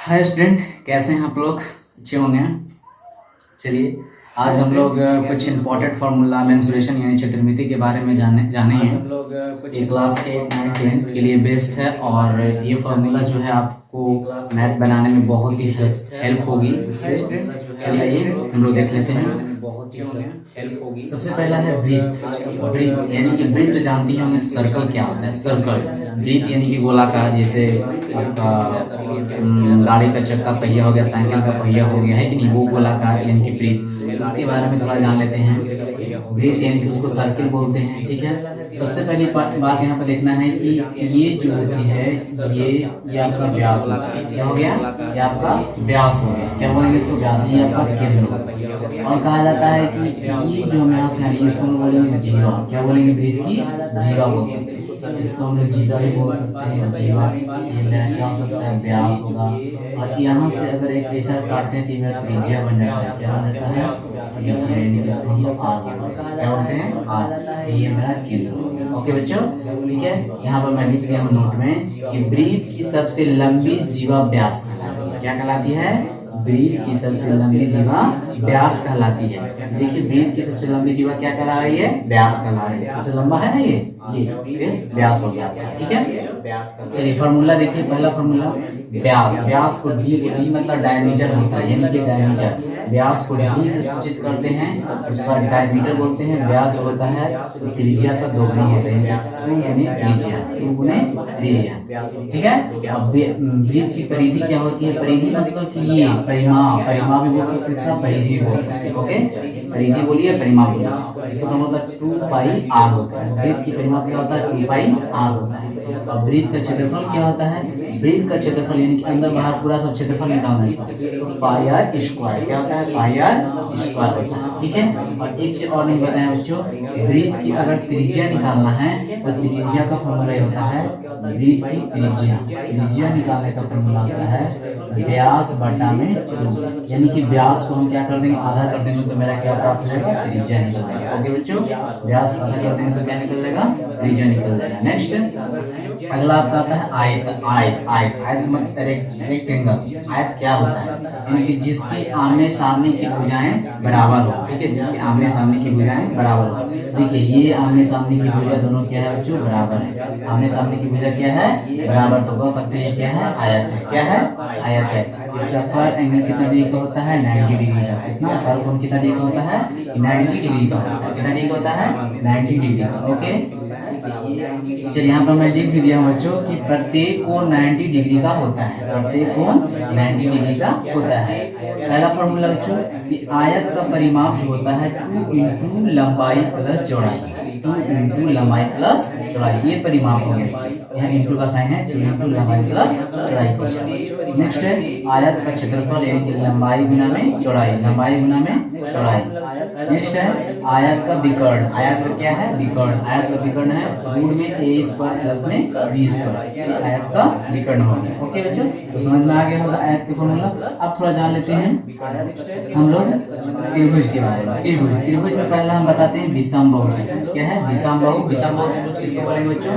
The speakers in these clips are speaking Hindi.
हाय स्टूडेंट, कैसे हैं आप लोग? अच्छे होंगे। चलिए, आज हम लोग कुछ इम्पोर्टेंट फार्मूला मेंसुरेशन यानी क्षेत्रमिति के बारे में जाने हैं। हम लोग ये क्लास 8, 9, 10 के लिए बेस्ट है और ये फार्मूला जो है आपको मैथ बनाने में बहुत ही हेल्प होगी। इससे चलिए हम लोग देख लेते हैं। बहुत ही हेल्प होगी। सबसे पहला है ब्रीथ। ब्रीथ यानी कि ब्रीथ तो जानती होंगे, सर्कल क्या होता है? सर्कल। ब्रीथ यानी कि गोलाकार, जैसे आपका गाड़ी का चक्का पहिया हो गया, साइकिल का पहिया हो गया, है कि नहीं? वो गोलाकार यानी कि ब्रीथ। उसके बारे में थोड़ा जान लेते हैं। ब्रीथ यानी कि उसको सर्किल बोलते हैं, ठीक है। सबसे पहली बात यहाँ पर देखना है कि ये जो होती है ये आपका व्यास होगा। क्या हो गया? ये आपका व्यास हो गया। क्या बोलेंगे इसको? व्यास। ये आपका केंद्र होगा। और कहा जाता है कि ये जो व्यास है इसको हम बोलेंगे जीवा। क्या बोलेंगे? ब्रीथ की जीवा बोल सकते हैं। इसको हम लोग जीवा भी बोल सकते हैं, जीवा। ये मेरा क्या हो सकता है? व्यास होगा। और यहाँ से अगर एक ऐसा काटते हैं तो मेरा त्रिज्या बन जाता है। क्या बन जाता है? त्रिज्या, यानी कि इसको हम लोग आर बोलते हैं। क्या बोलते हैं? आर। ये मेरा केंद्र। ओके बच्चों, ठीक है। यहाँ पर मैं लिख दिया हूँ नोट में कि ब्रीथ की सबसे लंबी जीवा व्यास कहलाती है। क्या कहलाती है? ब्रीथ की सबसे लंबी जीवा व्यास कहलाती है। देखिए, ब्रीथ की सबसे लंबी जीवा क्या कहला रही है? व्यास कहला रही है। सबसे लंबा है ना ये व्यास हो गया, ठीक है। चलिए फार्मूला देखिए। पहला फार्मूला व्यास। व्यास को डी मतलब डायमीटर होता है, यानी कि डायमीटर। व्यास को डी से सूचित करते हैं, उसका डायमीटर बोलते हैं। व्यास होता है तो त्रिज्या का दोगुना होता है, यानी त्रिज्या, 2 गुने त्रिज्या, ठीक है। अब ब्रीथ की परिधि क्या होती है? परिधि मतलब कि ये परिमाप। परिमाप भी बोल सकते हैं, इसका परिधि भी बोल सकते हैं। ओके, परिधि बोलिए, परिमाप बोलिए। इसको हम लोग 2 पाई आर होता है। ब्रीथ की परिमाप क्या होता है? 2 पाई आर होता है। अब ब्रीथ का क्षेत्रफल क्या होता है? ब्रीथ का क्षेत्रफल यानी कि अंदर बाहर पूरा सब क्षेत्रफल निकालना है इसका, तो पाई आर स्क्वायर। क्या होता है? पाई आर स्क्वायर होता है, ठीक है। और एक चीज और नहीं बताया बच्चों, ब्रीथ की अगर त्रिज्या निकालना है तो त्रिज्या का फॉर्मूला होता है ब्रीथ की त्रिज्या। त्रिज्या निकालने का फॉर्मूला होता है व्यास बटा में 2, यानी कि व्यास को हम क्या कर देंगे? आधा कर देंगे तो मेरा क्या प्राप्त होगा? त्रिज्या निकल जाएगा। ओके बच्चों, व्यास आधा कर देंगे तो क्या निकल जाएगा? त्रिज्या निकल जाएगा। नेक्स्ट अगला आपका आता है आयत। आयत आयत आयत मतलब रेक्टेंगल। आयत क्या होता है? यानी कि जिसकी आमने सामने की भुजाएं बराबर हो, ठीक है। जिसके आमने सामने की भुजाएं बराबर हो। देखिए, ये आमने सामने की भुजा दोनों क्या है बच्चों? बराबर है। आमने सामने की भुजा क्या है? बराबर। तो कह सकते हैं क्या है? आयत है। क्या है? आयत है। इसका पर एंगल कितना डिग्री का होता है? 90 डिग्री का। कितना? पर कोण कितना डिग्री का होता है? 90 डिग्री का होता है। कितना डिग्री का होता है? 90 डिग्री का। ओके, चलिए यहाँ पर मैं लिख भी दिया हूँ बच्चों कि प्रत्येक कोण 90 डिग्री का होता है। प्रत्येक कोण 90 डिग्री का होता है। पहला फॉर्मूला बच्चों कि आयत का परिमाप जो होता है 2 इंटू लंबाई प्लस चौड़ाई। 2 इंटू लंबाई प्लस चौड़ाई, ये परिमाप हो गया। यहाँ इंटू का साइन है, 2 इंटू लंबाई प्लस चौड़ाई। नेक्स्ट है आयत का क्षेत्रफल, यानी कि लंबाई गुना में चौड़ाई। लंबाई गुना में चौड़ाई। नेक्स्ट है आयत का विकर्ण। आयत का क्या है? विकर्ण। आयत का विकर्ण है रूट में a स्क्वायर प्लस में b स्क्वायर। आयत का विकर्ण हो गया। ओके बच्चों, तो समझ में आ गया होगा आयत के फॉर्मूला। अब थोड़ा जान लेते हैं हम लोग त्रिभुज के बारे में। त्रिभुज। त्रिभुज में पहला हम बताते हैं विषमबाहु। क्या है? विषमबाहु। विषमबाहु त्रिभुज किसको बोलेंगे बच्चों?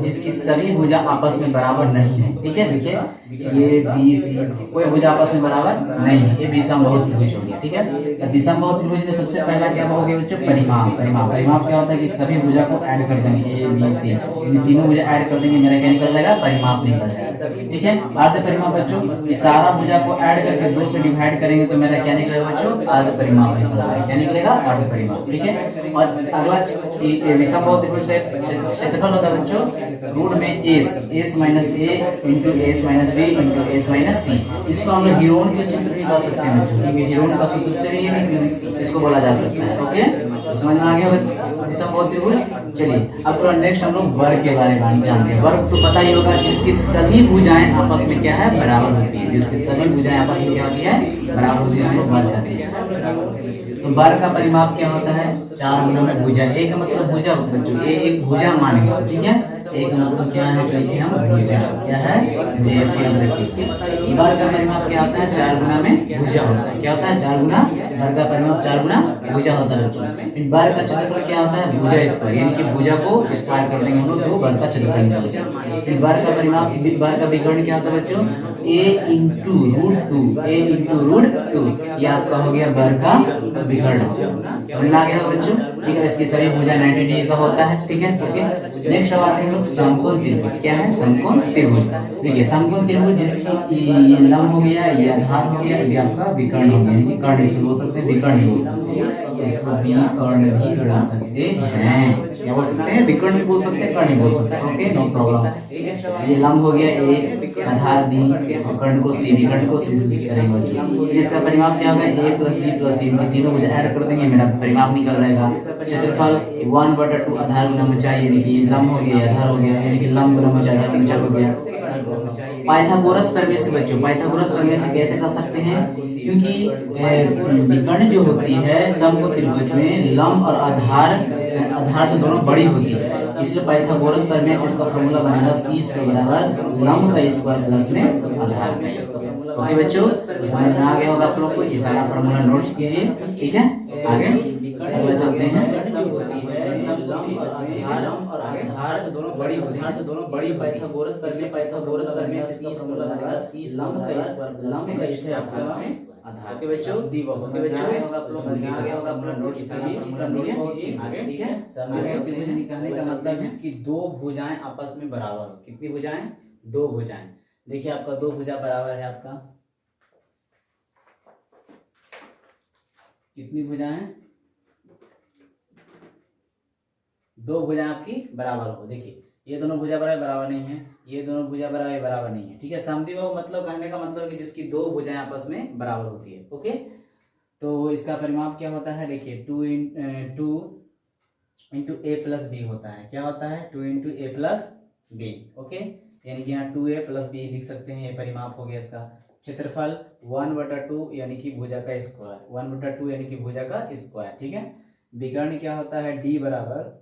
जिसकी सभी भुजा आपस में बराबर नहीं है, ठीक है। देखिए, ये बी सी कोई भुजा आपस में बराबर नहीं है, ये विषमबाहु त्रिभुज हो गया, ठीक है। विषमबाहु त्रिभुज में सबसे पहला क्या हो गया बच्चों? परिमाप। परिमाप क्या होता है कि सभी भुजा को ऐड कर देंगे, ए बी सी, इन तीनों भुजा ऐड कर देंगे, मेरा क्या निकल जाएगा? परिमाप निकल जाएगा, ठीक है। अर्ध परिमाप बच्चों, इस सारा भुजा को ऐड करके 2 से डिवाइड करेंगे तो मेरा क्या निकलेगा बच्चों? अर्ध परिमाप निकल जाएगा। क्या निकलेगा? अर्ध परिमाप, ठीक है। और अगला विषमबाहु त्रिभुज का क्षेत्रफल होता है बच्चों रूट में S minus A into S minus B into S minus C. इसको हम लोग हीरोन के सूत्र भी कह सकते हैं बच्चों, क्योंकि हीरोन का सूत्र से भी इसको बोला जा सकता है। ओके, तो समझ में आ गया विषमबाहु त्रिभुज। चलिए अब थोड़ा नेक्स्ट हम लोग वर्ग के बारे में जानते हैं। वर्ग तो पता ही होगा, जिसकी सभी भुजाएं आपस में क्या है? बराबर होती है। जिसकी सभी भुजाएं आपस में क्या होती है? बराबर होती है, हम लोग वर्ग कहते हैं। तो वर्ग का परिमाप क्या होता है? 4 गुना में भुजा। ए का मतलब भुजा बच्चों, ए एक भुजा मान के, ठीक है। ए का मतलब क्या है? देखिए हम भुजा क्या है, जैसे याद रखिए। वर्ग का परिमाप क्या होता है? 4 गुना में भुजा होता है। क्या होता है? 4 गुना। वर्ग का परिमाप 4 गुना भुजा होता है बच्चों। फिर वर्ग का क्षेत्रफल क्या होता है? भुजा स्क्वायर, यानी कि भुजा को स्क्वायर कर देंगे हम लोग तो वर्ग का क्षेत्रफल निकलता है। फिर वर्ग का परिमाप, वर्ग का विकर्ण क्या होता है बच्चों? a into root two, a into root two, ये आपका हो गया वर्ग का विकर्ण। तो मिला गया बच्चों, ठीक है। इसकी सभी भुजा 90 डिग्री का होता है, ठीक है। ओके, नेक्स्ट अब आते हैं लोग समकोण त्रिभुज। क्या है? समकोण त्रिभुज। देखिए समकोण त्रिभुज जिसकी ये लंब हो गया, ये आधार हो गया, ये आपका विकर्ण हो गया, यानी कर्ण इसको बोल सकते हैं, विकर्ण भी बोल सकते हैं, इसको विकर्ण भी बोल सकते हैं। क्या बोल सकते हैं? विकर्ण भी बोल सकते हैं, कर्ण भी बोल सकते हैं। Okay, no problem. ये लंब हो गया ए, आधार बी, कर्ण को सी, विकर्ण को सी से करेंगे। इसका परिमाप क्या होगा? a प्लस बी प्लस सी, इनके तीनों मुझे ऐड कर देंगे, मेरा परिमाप निकल रहेगा। क्षेत्रफल 1/2 आधार गुना ऊंचाई, यानी कि लंब हो गया, आधार हो गया, यानी कि लंब गुना ऊंचाई, आधार ऊंचाई हो गया। पाइथागोरस प्रमेय से बच्चों, पाइथागोरस प्रमेय से कैसे कर सकते हैं? क्योंकि विकर्ण जो होती है समकोण त्रिभुज में लंब और आधार से दोनों बड़ी होती है, इसलिए पाइथागोरस प्रमेय से इसका फॉर्मूला बनेगा c स्क्वायर बराबर लंब का स्क्वायर प्लस में आधार का स्क्वायर। ओके बच्चों, समझ में आ गया होगा आप लोगों को। ये सारा फॉर्मूला नोट्स कीजिए, ठीक है। आगे चलते हैं। और आधार से दोनों बड़ी होती है, पाइथागोरस प्रमेय से इसका फॉर्मूला बनेगा c लंब का स्क्वायर लंब का स्क्वायर आधार। ओके बच्चों, ओके बच्चों, आप लोग समझ गए होगा, आप लोग नोट कीजिए आगे, ठीक है। समकोण त्रिभुज निकालने का मतलब है इसकी दो भुजाएं आपस में बराबर हो। कितनी भुजाएं? दो भुजाएं। देखिए आपका दो भुजा बराबर है, आपका कितनी भुजाएं? दो भुजाएं आपकी बराबर हो। देखिए ये दोनों भुजा बराबर नहीं है, ये दोनों भुजा बराबर नहीं है, ठीक है। समद्विबाहु मतलब कहने का मतलब कि जिसकी दो भुजाएं आपस में बराबर होती है। ओके, तो इसका परिमाप क्या होता है? देखिए 2 इंटू ए प्लस बी होता है। क्या होता है? 2 इंटू ए प्लस बी। ओके, यानी कि यहाँ 2a प्लस बी लिख सकते हैं, ये परिमाप हो गया इसका। क्षेत्रफल 1/2 यानी कि भुजा का स्क्वायर, 1/2 यानी कि भुजा का स्क्वायर, ठीक है। विकर्ण क्या होता है? d बराबर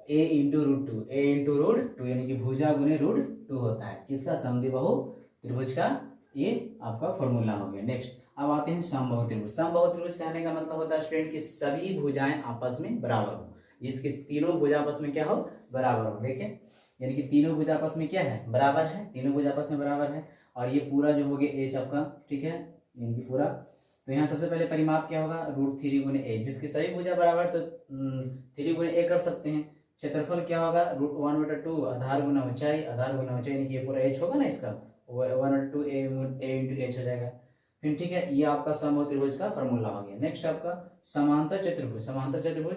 a into root two, a into root two, यानी कि भुजा गुने रूट 2 होता है। किसका? समद्विबाहु त्रिभुज का ये आपका फॉर्मूला हो गया। नेक्स्ट अब आते हैं समबाहु त्रिभुज। समबाहु त्रिभुज कहने का मतलब होता है स्टूडेंट की सभी भुजाएं आपस में बराबर हो, जिसकी तीनों भुजा आपस में क्या हो? बराबर हो। देखिए यानी कि तीनों भुजा आपस में क्या है? बराबर है, तीनों भुजा आपस में बराबर है। और ये पूरा जो हो गया एच आपका, ठीक है, यानी कि पूरा। तो यहाँ सबसे पहले परिमाप क्या होगा? √3 गुने ए, जिसकी सभी भुजा बराबर तो 3 गुने ए कर सकते हैं। क्षेत्रफल क्या होगा? √1/2 आधार गुना ऊंचाई, आधार गुना ऊंचाई, यानी कि ये पूरा एच होगा ना, इसका 1/2 ए इंटू एच हो जाएगा। फिर ठीक है, ये आपका समबाहु त्रिभुज का फॉर्मूला हो गया। नेक्स्ट आपका समांतर चतुर्भुज। समांतर चतुर्भुज,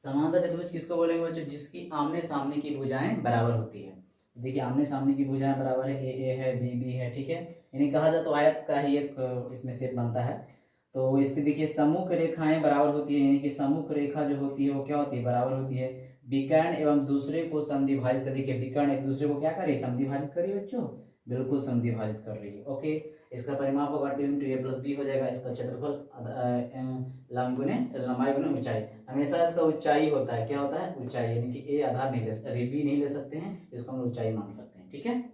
समांतर चतुर्भुज किसको बोलेंगे बच्चों? जिसकी आमने सामने की भुजाएं बराबर होती है। देखिए आमने सामने की भुजाएं बराबर है, ए है, बी है, ठीक है। यानी कहा जाए तो आयत का ही एक इसमें शेप बनता है। तो इसकी देखिए सम्मुख रेखाएं बराबर होती है, यानी कि सम्मुख रेखा जो होती है वो क्या होती है? बराबर होती है। विकर्ण एवं दूसरे को समद्विभाजित कर, देखिए विकर्ण एक दूसरे को क्या करे? समद्विभाजित करिए बच्चों, बिल्कुल समद्विभाजित कर रही है। ओके, इसका परिमाप होगा 2 इंटू ए प्लस बी हो जाएगा। इसका क्षेत्रफल लंब गुने लंबाई गुने ऊंचाई, हमेशा इसका ऊंचाई होता है। क्या होता है? ऊंचाई, यानी कि ए आधार नहीं ले, बी नहीं ले सकते हैं, इसको हम ऊंचाई मान सकते हैं, ठीक है।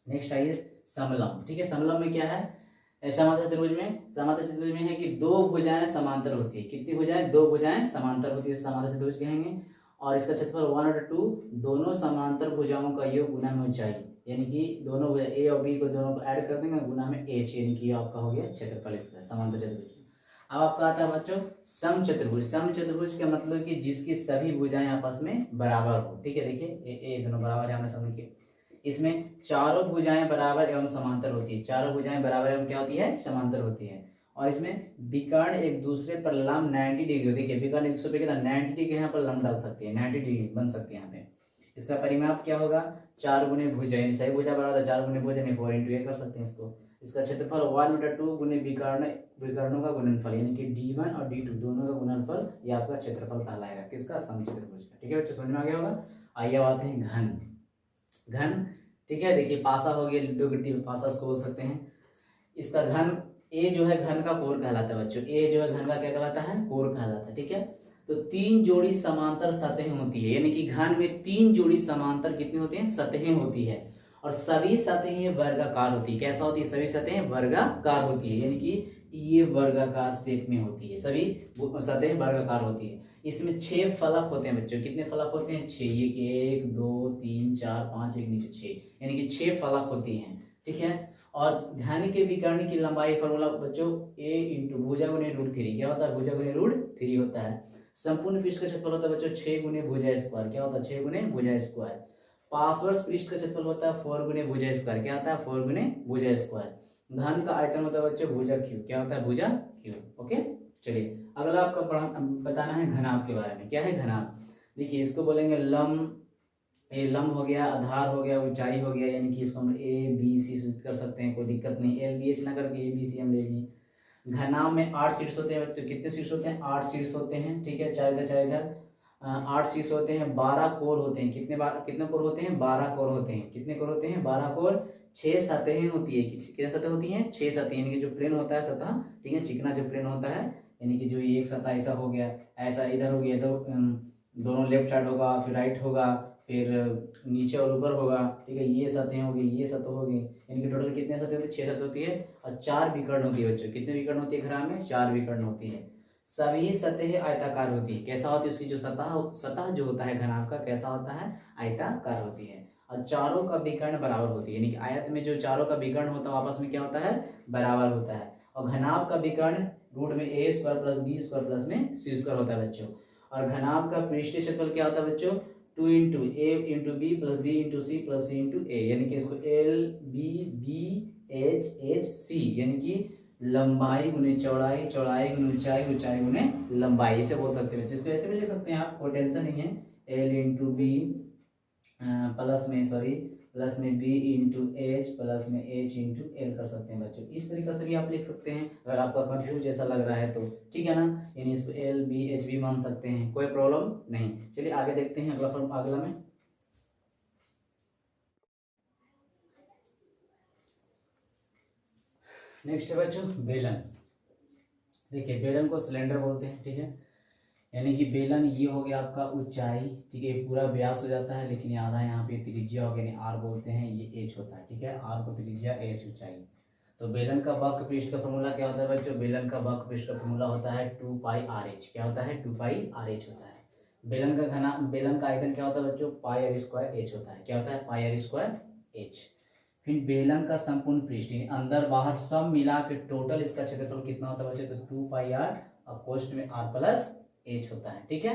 नेक्स्ट आइए समलंब, ठीक है। समलंब में क्या है? समांतर चतुर्भुज में, समांतर चतुर्भुज में है कि दो भुजाएं समांतर होती है। कितनी भुजाएं? दो भुजाएं समांतर होती है, समांतर चतुर्भुज कहेंगे। और इसका क्षेत्रफल 1/2 दोनों समांतर भुजाओं का योग गुना में ऊंचाई, यानी कि दोनों ए और बी को दोनों को ऐड कर देंगे, गुना में एच, यानी कि आपका हो गया क्षेत्रफल इसका समांतर चतुर्भुज। अब आपका आता है बच्चों सम चतुर्भुज। सम चतुर्भुज का मतलब कि जिसकी सभी भुजाएं आपस में बराबर हो, ठीक है। देखिए ए दोनों बराबर है आमने सामने के। इसमें चारों भुजाएं बराबर एवं समांतर होती है। चारों भुजाएं बराबर एवं क्या होती है? समांतर होती है। और इसमें विकर्ण एक दूसरे पर लंब 90 डिग्री, देखिए विकर्ण एक दूसरे पे कितना 90 डिग्री यहाँ पर लंब डाल सकते हैं, 90 डिग्री बन सकते हैं यहाँ पे। इसका परिमाप क्या होगा? 4 गुने भुजा, यानी सही भुजा बराबर 4 गुने भुजा, यानी 4 इंटू ए कर सकते हैं इसको। इसका क्षेत्रफल 1/2 गुने विकर्णों का गुणनफल, यानी कि d1 और d2 दोनों का गुणनफल, ये आपका क्षेत्रफल कहलाएगा। किसका? समचतुर्भुज का, ठीक है बच्चों, समझ में आ गया होगा। आइए अब आते हैं घन। घन, ठीक है। देखिए पासा हो गया, लिटो गिट्टी पासा इसको बोल सकते हैं। इसका घन ए जो है घन का कोर कहलाता है बच्चों, ए जो है घन का क्या कहलाता है, कोर कहलाता है। ठीक है, तो 3 जोड़ी समांतर सतहें होती है, यानी कि घन में 3 जोड़ी समांतर कितनी होती हैं, सतहें होती है, और सभी सतहें वर्गाकार होती है। कैसा होती है, सभी सतहें वर्गाकार होती है, यानी कि ये वर्गाकार शेप में होती है, सभी सतहें वर्गाकार होती है। इसमें 6 फलक होते हैं बच्चों, कितने फलक होते हैं, 6, ये कि 1 2 3 4 5, एक नीचे 6, यानी कि 6 फलक होती हैं। ठीक है, और घन के विकर्ण की लंबाई फॉर्मूला बच्चों a इंटू भुजा गुने रूट 3, क्या होता है, भुजा गुने रूट 3 होता है। संपूर्ण पृष्ठ का क्षेत्रफल होता है बच्चों 6 गुने भुजा स्क्वायर, क्या होता है, 6 गुने भुजा स्क्वायर। पार्श्व पृष्ठ का क्षेत्रफल होता है 4 गुने भुजा स्क्वायर, क्या होता है, 4 गुने भुजा स्क्वायर। घन का आयतन होता है बच्चों भुजा क्यूब, क्या होता है, भुजा क्यूब। ओके, चलिए अगला आपका बताना है घनाभ के बारे में। क्या है घनाभ, देखिए इसको बोलेंगे लंब, ये लंब हो गया, आधार हो गया, ऊंचाई हो गया, यानी कि इसको हम ए बी सी सूचित कर सकते हैं, कोई दिक्कत नहीं, एल बी एच ना करके ए बी सी हम ले लिए। घनाभ में 8 शीर्ष होते हैं बच्चों, कितने शीर्ष होते हैं, 8 शीर्ष होते हैं। ठीक है, चार इधर 8 शीर्ष होते हैं, 12 कोर होते हैं, कितने कोर होते हैं, 12 कोर होते हैं। कितने कोर होते हैं, 12 कोर। 6 सतहें होती है, कितने सतह होती हैं, 6 सतह, यानी कि जो प्लेन होता है सतह, ठीक है, चिकना जो प्लेन होता है, यानी कि जो एक सतह ऐसा हो गया, ऐसा इधर हो गया, तो दोनों लेफ्ट साइड होगा, फिर राइट होगा, फिर नीचे और ऊपर होगा। ठीक है, ये सतहें होगी, ये सतह होगी, यानी कि टोटल कितने सतह होती है, 6 सतह होती है, और 4 विकर्ण होती है बच्चों। कितने विकर्ण होती है घनाभ में, 4 विकर्ण होती है। सभी सतहें आयताकार होती है, कैसा होती है, उसकी जो सतह जो होता है घनाभ का कैसा होता है, आयताकार होती है, और चारों का विकर्ण बराबर होती है, यानी कि आयत में जो चारों का विकर्ण होता है आपस में क्या होता है, बराबर होता है। और घनाभ का विकर्ण रूट में A square plus B square plus में सी स्क्वायर होता है बच्चों। और घनाभ का पृष्ठीय क्षेत्रफल क्या होता है बच्चों, 2 into A into B plus B into C plus C into A, यानी कि इसको L B B H H C, यानी कि लंबाई गुने चौड़ाई, चौड़ाई गुने ऊंचाई, ऊंचाई गुने लंबाई, इसे बोल सकते हैं बच्चों। इसको ऐसे भी लिख सकते हैं आप, कोई टेंशन नहीं है। एल इंटू बी प्लस में बी इंटू एच प्लस में एच इंटू एल कर सकते हैं बच्चों। इस तरीके से भी आप लिख सकते हैं, अगर आपका कंफ्यूज ऐसा लग रहा है तो, ठीक है ना, यानी इसको एल बी एच भी मान सकते हैं, कोई प्रॉब्लम नहीं। चलिए आगे देखते हैं अगला फॉर्म, अगला में नेक्स्ट है बच्चों बेलन। देखिए बेलन को सिलेंडर बोलते हैं, ठीक है, यानी कि बेलन ये हो गया आपका ऊंचाई, ठीक है, पूरा व्यास हो जाता है, लेकिन ये आधा यहाँ पे त्रिज्या हो गया, यानी आर बोलते हैं, ये एच होता है, ठीक है, आर को त्रिज्या, एच ऊंचाई। तो बेलन का वक्र पृष्ठ का फॉर्मूला क्या होता है बच्चों, बेलन का वक्र पृष्ठ का फॉर्मूला होता है 2 पाई आर एच, क्या होता है, 2 पाई आर एच होता है। बेलन का आयतन क्या होता है बच्चों, पाई आर स्क्वायर एच होता है, क्या होता है, पाई आर स्क्वायर एच। फिर बेलन का संपूर्ण पृष्ठ अंदर बाहर सब मिला के टोटल इसका क्षेत्रफल कितना होता है बच्चों, तो 2 पाई आर और कोष्ठ में आर प्लस एच होता है, ठीक है।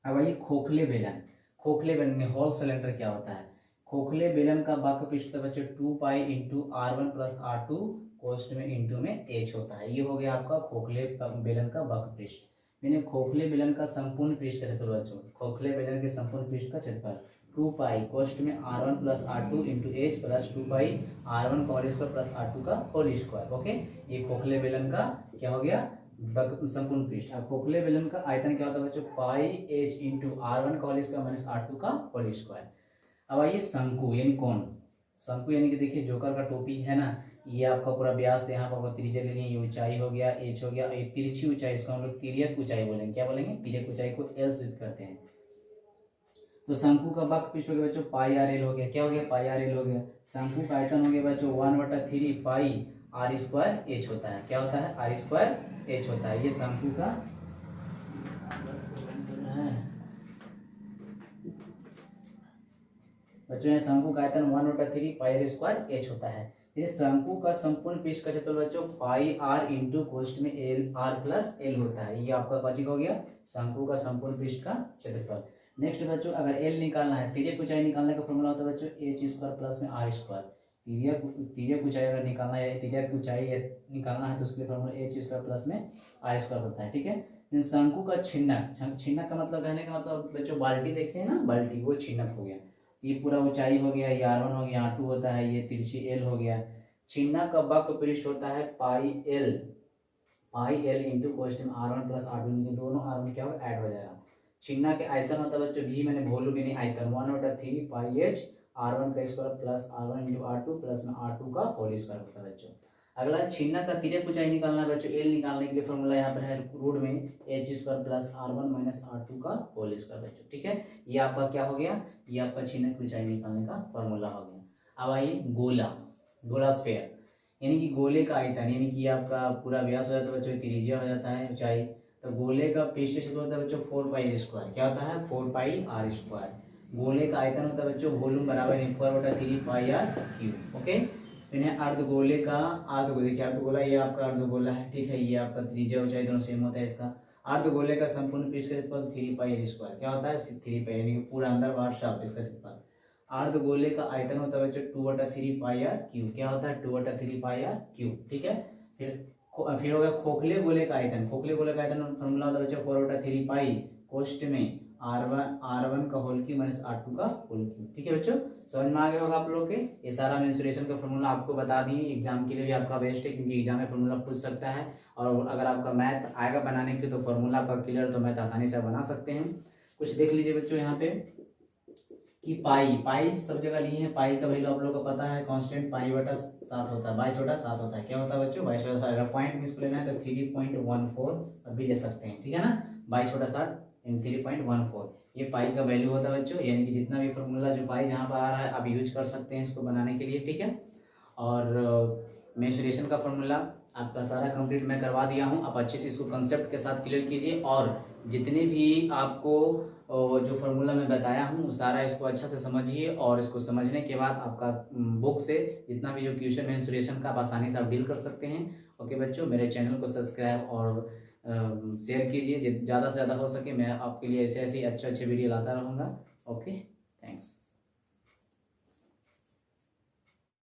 अब आइए खोखले बेलन में होल सिलेंडर क्या होता है, खोखले बेलन का वक्र पृष्ठ बच्चों 2 pi into r one plus are two कोष्ठ में इंटू में एच होता है। ये हो गया आपका खोखले बेलन का वक्र पृष्ठ। मैंने खोखले बेलन का संपूर्ण पृष्ठ का क्षेत्रफल बच्चों, खोखले बेलन के संपूर्ण पृष्ठ का क्षेत्रफल 2 पाई कोष्ठ में are one plus are two into H plus 2 pi R one का whole square plus are two का होल स्क्वायर। ओके, ये खोखले बेलन का क्या हो गया, संपूर्ण पृष्ठ। अब खोखले बेलन का आयतन क्या होता है बच्चों, pi h into r one का whole square minus r two का होल स्क्वायर। अब आइए शंकु यानी कौन, शंकु यानी कि देखिए जोकर का टोपी है ना, ये आपका पूरा व्यास यहाँ पर त्रिज्या ले लिए, ये ऊंचाई हो गया एच हो गया, ये तिरछी ऊंचाई, इसको हम लोग तिर्यक ऊंचाई बोलेंगे, क्या बोलेंगे, तिर्यक ऊंचाई को एल सिद्ध करते हैं। तो शंकु का वक्र पृष्ठ हो गया बच्चों पाई आर एल हो गया, क्या हो गया, पाई आर एल हो गया। शंकु का आयतन हो गया बच्चों 1/3 पाई आर स्क्वायर एच होता है, क्या होता है, आर स्क्वायर एच होता है। ये शंकु का बच्चों, शंकु का आयतन 1/3 पाई आर स्क्वायर एच होता है। ये शंकु का संपूर्ण पृष्ठ का क्षेत्रफल बच्चों पाई आर इंटू कोष्ठ में एल आर प्लस एल होता है। ये आपका क्वाचिक हो गया शंकु का संपूर्ण पृष्ठ का क्षेत्रफल। नेक्स्ट बच्चों अगर एल निकालना है, तिर्यक ऊंचाई निकालने का फॉर्मूला होता है बच्चों एच स्क्वायर प्लस में आर स्क्वायर। तिर्यक ऊंचाई अगर निकालना है, तिर्यक ऊंचाई निकालना है तो उसके लिए फॉर्मूला एच स्क्वायर प्लस में आर स्क्वायर होता है, ठीक है। शंकु का छिन्नक, छिन्नक का मतलब कहने का मतलब बच्चों बाल्टी देखे है ना, बाल्टी, वो छिन्नक हो गया। ये पूरा ऊंचाई हो गया, ये आर वन हो गया, आर टू होता है, ये तिरछी एल हो गया। छिन्नक का वक्र पृष्ठ होता है पाई एल इंटू कोष्ठ में are one plus are two, ये दोनों आर वन क्या होगा, ऐड हो जाएगा। छिन्नक के आयतन होता है बच्चों भी मैंने वॉल्यूम यानी आयतन 1/3 पाई एच आर वन का square plus r one into r two plus में आर टू का होल स्क्वायर होता है बच्चों। अगला छीना का तिर्यक ऊंचाई निकालना है बच्चों। एल निकालने के लिए फॉर्मूला यहाँ पर है रूट में h² plus r1 minus r2 का होल स्क्वायर बच्चों। ठीक है, ये आपका क्या हो गया, ये आपका छीना की ऊंचाई निकालने का फॉर्मूला हो गया। अब आइए गोला, गोला स्फेयर यानी कि गोले का आयतन, यानी कि आपका पूरा व्यास हो जाता है बच्चों, त्रिज्या हो जाता है ऊंचाई। तो गोले का पृष्ठ क्षेत्र होता है बच्चों 4πr²। क्या होता है 4πr²। गोले का आयतन होता है बच्चों वॉल्यूम बराबर इक्वल होता है 3πr3। ओके, इन्हें अर्धगोले का अर्धगोले, देखिए अर्धगोला ये आपका अर्धगोला है, ठीक है, ये आपका त्रिज्या ऊंचाई दोनों सेम होता है इसका। अर्धगोले का संपूर्ण पृष्ठ क्षेत्रफल 3πr²। क्या होता है 3π, यानी कि पूरा अंदर बाहर सब इसका क्षेत्रफल। अर्धगोले का आयतन होता है बच्चों 2/3πr³। क्या होता है 2/3πr³। ठीक है, फिर हो गया खोखले गोले का आयतन। खोखले गोले का आयतन फॉर्मूला होता है बच्चों 4/3π कोष्ठ में r1 का होल क्यूब माइनस r2 का होल क्यूब। ठीक है बच्चों, समझ में आ गया होगा आप लोग के। ये सारा मेंसुरेशन का फॉर्मूला आपको बता दिए, एग्जाम के लिए भी आपका बेस्ट है, क्योंकि एग्जाम में फॉर्मूला पूछ सकता है। और अगर आपका मैथ आएगा बनाने के तो फॉर्मूला आपका क्लियर, तो मैथ आसानी से बना सकते हैं। कुछ देख लीजिए बच्चों यहाँ पे कि पाई सब जगह लिए हैं। पाई का वैल्यू आप लोग को पता है कांस्टेंट π/7 होता है, 22/7 होता है। क्या होता है बच्चों 22/7। अगर पॉइंट में इसको लेना है तो 3.14 भी ले सकते हैं। ठीक है ना, 22/7 इन 3.14 ये पाई का वैल्यू होता है बच्चों। यानी कि जितना भी फॉर्मूला जो पाई जहाँ पर आ रहा है आप यूज कर सकते हैं इसको बनाने के लिए। ठीक है, और मेंसुरेशन का फॉर्मूला आपका सारा कंप्लीट मैं करवा दिया हूँ। आप अच्छे से इसको कंसेप्ट के साथ क्लियर कीजिए, और जितने भी आपको जो फार्मूला मैं बताया हूँ सारा इसको अच्छा से समझिए, और इसको समझने के बाद आपका बुक से जितना भी जो क्वेश्चन मेंसुरेशन का आप आसानी से आप डील कर सकते हैं। ओके बच्चों, मेरे चैनल को सब्सक्राइब और शेयर कीजिए, ज़्यादा से ज़्यादा हो सके। मैं आपके लिए ऐसे ऐसे अच्छे अच्छे वीडियो लाता रहूँगा। Okay, thanks.